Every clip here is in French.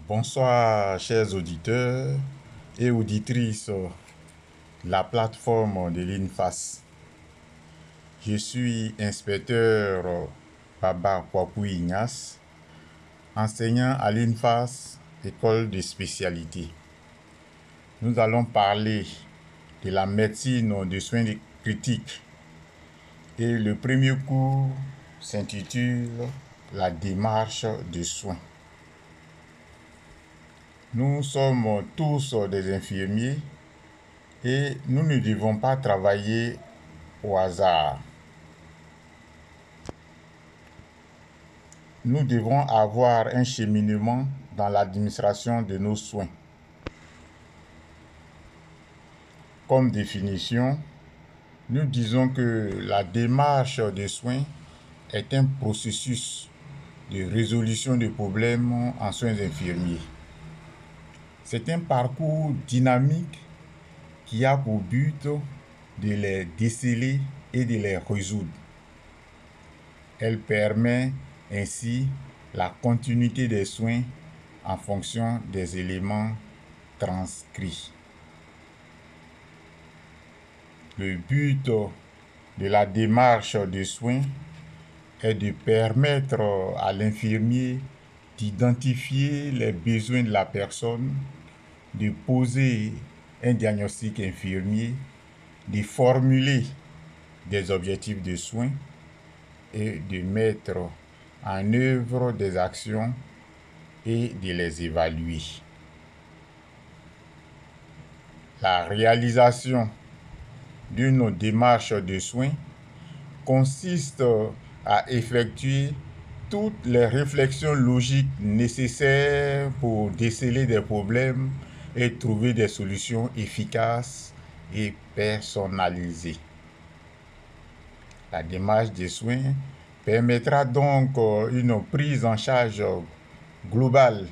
Bonsoir, chers auditeurs et auditrices de la plateforme de l'INFAS. Je suis inspecteur Baba Kwapou Ignace, enseignant à l'INFAS, école de spécialité. Nous allons parler de la médecine de soins critiques. Et le premier cours s'intitule « La démarche de soins ». Nous sommes tous des infirmiers et nous ne devons pas travailler au hasard. Nous devons avoir un cheminement dans l'administration de nos soins. Comme définition, nous disons que la démarche de soins est un processus de résolution de problèmes en soins infirmiers. C'est un parcours dynamique qui a pour but de les déceler et de les résoudre. Elle permet ainsi la continuité des soins en fonction des éléments transcrits. Le but de la démarche de soins est de permettre à l'infirmier d'identifier les besoins de la personne, de poser un diagnostic infirmier, de formuler des objectifs de soins et de mettre en œuvre des actions et de les évaluer. La réalisation d'une démarche de soins consiste à effectuer toutes les réflexions logiques nécessaires pour déceler des problèmes et trouver des solutions efficaces et personnalisées. La démarche de soins permettra donc une prise en charge globale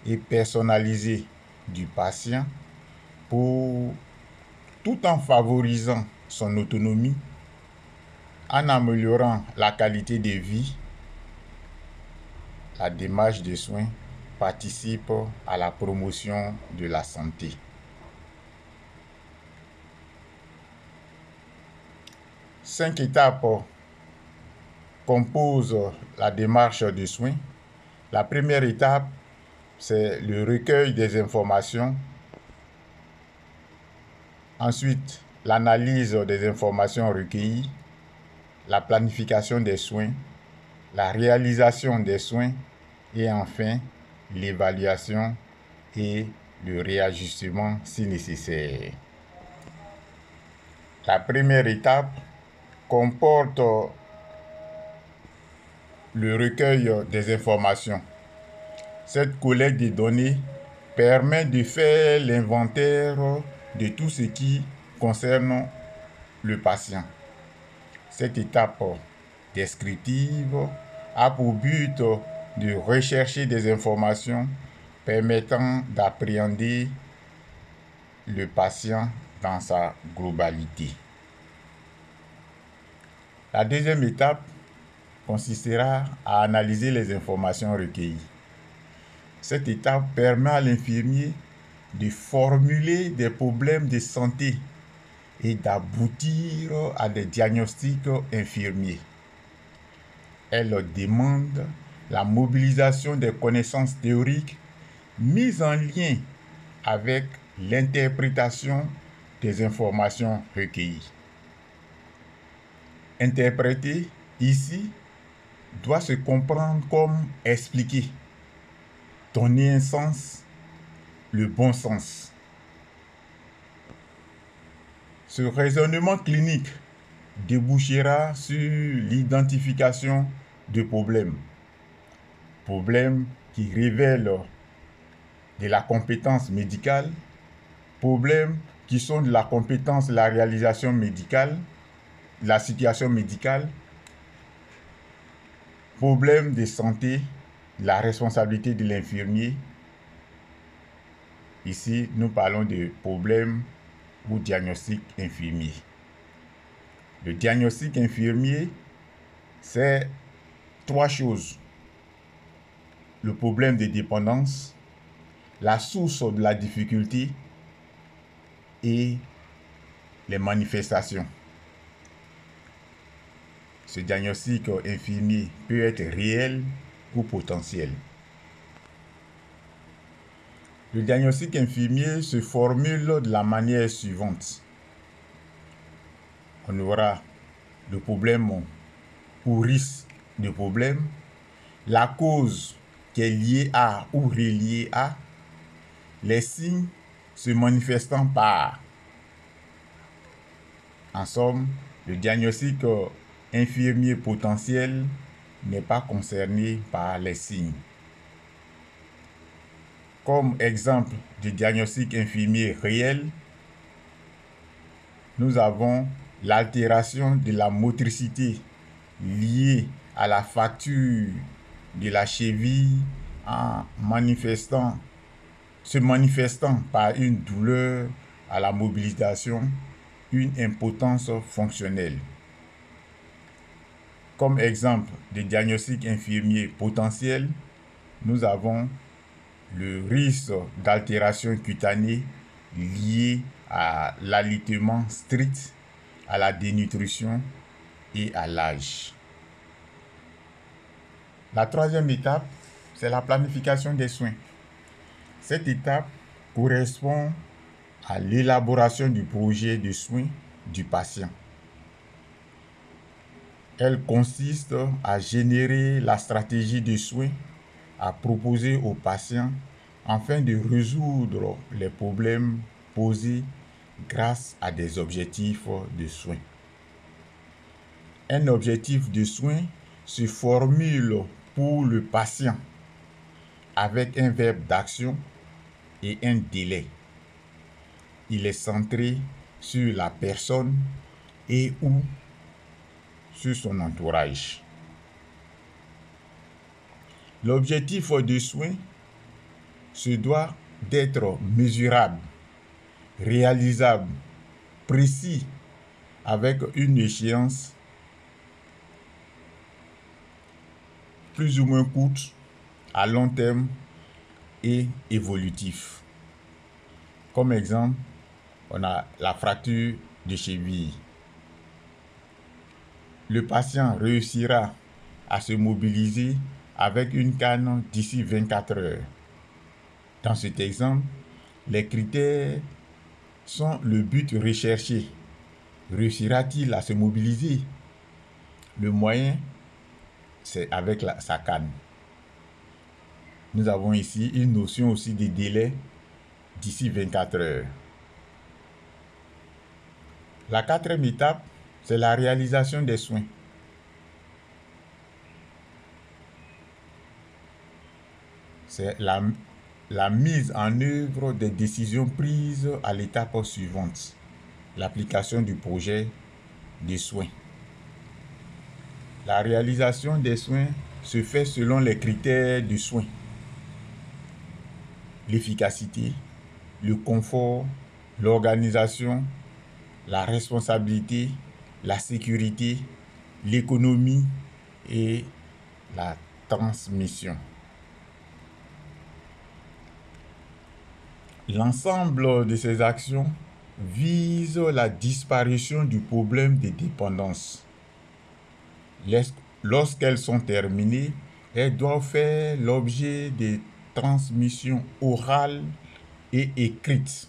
et personnalisée du patient tout en favorisant son autonomie, en améliorant la qualité de vie. La démarche de soins participe à la promotion de la santé. Cinq étapes composent la démarche de soins. La première étape, c'est le recueil des informations. Ensuite, l'analyse des informations recueillies, la planification des soins, la réalisation des soins et enfin, l'évaluation et le réajustement si nécessaire. La première étape comporte le recueil des informations. Cette collecte de données permet de faire l'inventaire de tout ce qui concerne le patient. Cette étape descriptive a pour but de rechercher des informations permettant d'appréhender le patient dans sa globalité. La deuxième étape consistera à analyser les informations recueillies. Cette étape permet à l'infirmier de formuler des problèmes de santé et d'aboutir à des diagnostics infirmiers. Elle demande la mobilisation des connaissances théoriques mises en lien avec l'interprétation des informations recueillies. Interpréter, ici, doit se comprendre comme expliquer, donner un sens, le bon sens. Ce raisonnement clinique débouchera sur l'identification de problèmes. Problèmes qui révèlent de la compétence médicale, problèmes qui sont de la compétence de la réalisation médicale, de la situation médicale, problèmes de santé, la responsabilité de l'infirmier. Ici, nous parlons de problèmes ou diagnostic infirmier. Le diagnostic infirmier, c'est trois choses. Le problème de dépendance, la source de la difficulté et les manifestations. Ce diagnostic infirmier peut être réel ou potentiel. Le diagnostic infirmier se formule de la manière suivante. On aura le problème ou risque de problème, la cause qui est liée à ou reliée à, les signes se manifestant par. En somme, le diagnostic infirmier potentiel n'est pas concerné par les signes. Comme exemple de diagnostic infirmier réel, nous avons l'altération de la motricité liée à la fracture de la cheville se manifestant par une douleur à la mobilisation, une impotence fonctionnelle. Comme exemple de diagnostic infirmier potentiel, nous avons le risque d'altération cutanée liée à l'alitement strict, à la dénutrition et à l'âge. La troisième étape, c'est la planification des soins. Cette étape correspond à l'élaboration du projet de soins du patient. Elle consiste à générer la stratégie de soins à proposer au patient afin de résoudre les problèmes posés grâce à des objectifs de soins. Un objectif de soins se formule pour le patient avec un verbe d'action et un délai. Il est centré sur la personne et ou sur son entourage. L'objectif de soins se doit d'être mesurable, réalisable, précis, avec une échéance plus ou moins courte, à long terme et évolutif. Comme exemple, on a la fracture de cheville. Le patient réussira à se mobiliser avec une canne d'ici 24 heures. Dans cet exemple, les critères sont le but recherché. Réussira-t-il à se mobiliser? Le moyen, c'est avec sa canne. Nous avons ici une notion aussi de délai d'ici 24 heures. La quatrième étape, c'est la réalisation des soins. C'est la mise en œuvre des décisions prises à l'étape suivante, l'application du projet de soins. La réalisation des soins se fait selon les critères du soin. L'efficacité, le confort, l'organisation, la responsabilité, la sécurité, l'économie et la transmission. L'ensemble de ces actions vise la disparition du problème de dépendance. Lorsqu'elles sont terminées, elles doivent faire l'objet de transmissions orales et écrites.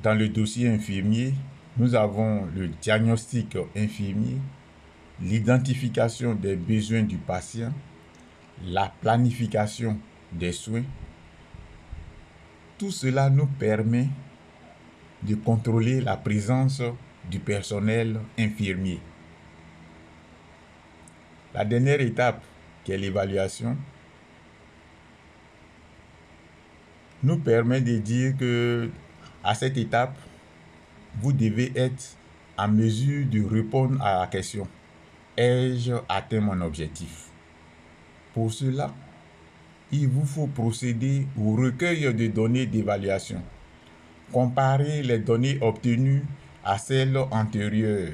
Dans le dossier infirmier, nous avons le diagnostic infirmier, l'identification des besoins du patient, la planification des soins. Tout cela nous permet de contrôler la présence du personnel infirmier. La dernière étape, qui est l'évaluation, nous permet de dire que à cette étape, vous devez être en mesure de répondre à la question: ai-je atteint mon objectif? Pour cela, il vous faut procéder au recueil de données d'évaluation, comparer les données obtenues à celles antérieures,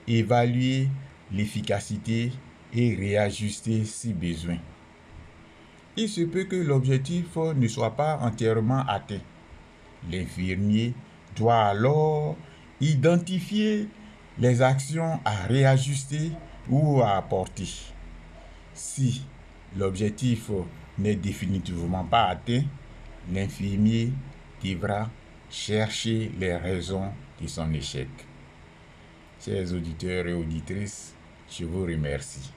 évaluer l'efficacité et réajuster si besoin. il se peut que l'objectif ne soit pas entièrement atteint. L'infirmier doit alors identifier les actions à réajuster ou à apporter. Si l'objectif n'est définitivement pas atteint, l'infirmier devra chercher les raisons de son échec. Chers auditeurs et auditrices, je vous remercie.